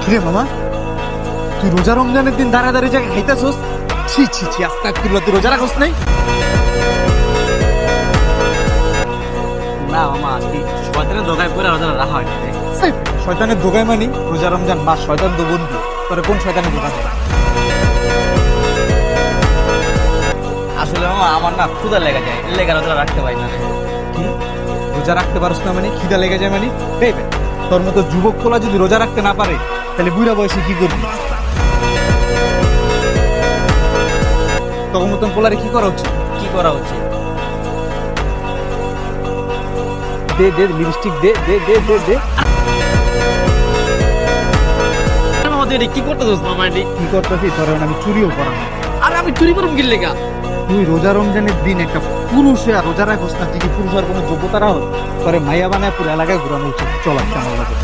কিরে মামা, তুই রোজা রমজানের দিন দাঁড়া দাঁড়িয়ে জায়গায় খাইতেছস? ছি ছি ছি, আস্তাগফিরুল্লাহ, তুই রোজা রাখস নাই? না মামা, আজকে শয়তানের দোকায় পড়ে রোজা রাখা হয়নি রে। এই, শয়তানের দোকায় মানি রোজা রমজান মাস, শয়তান তো বন্ধু। তোরে কোন শয়তানের দোকান? আসলে মামা আমার না ক্ষুধা লেগে যায়, এর লেগে রোজা রাখতে পারি না রে। কি রোজা রাখতে পারস না মানে? খিদা লেগে যায় মানে? এই বে, তোর মতো যুবক পোলা যদি রোজা রাখতে না পারে তাহলে বুড়া বয়সে কি করবি? তখন মতন পোলারে কি করা উচিত? কি করা উচিত? দে দে লিপস্টিক দে দে দে দে দে। মামা তুই এটা কি করতেছিস মামা? এটি কি করতেছি? তোর আমি চুরিও করা না। আর আমি চুরি করুম কি লেগা? তুই রোজা রমজানের দিন একটা পুরুষ হয়ে আর রোজা রাখোস না, তুই কি পুরুষ আর কোনো যোগ্যতা রাখো? তোরে মাইয়া বানায় পুরো এলাকায় ঘুরানো উচিত। চল আজকে আমার লাগে।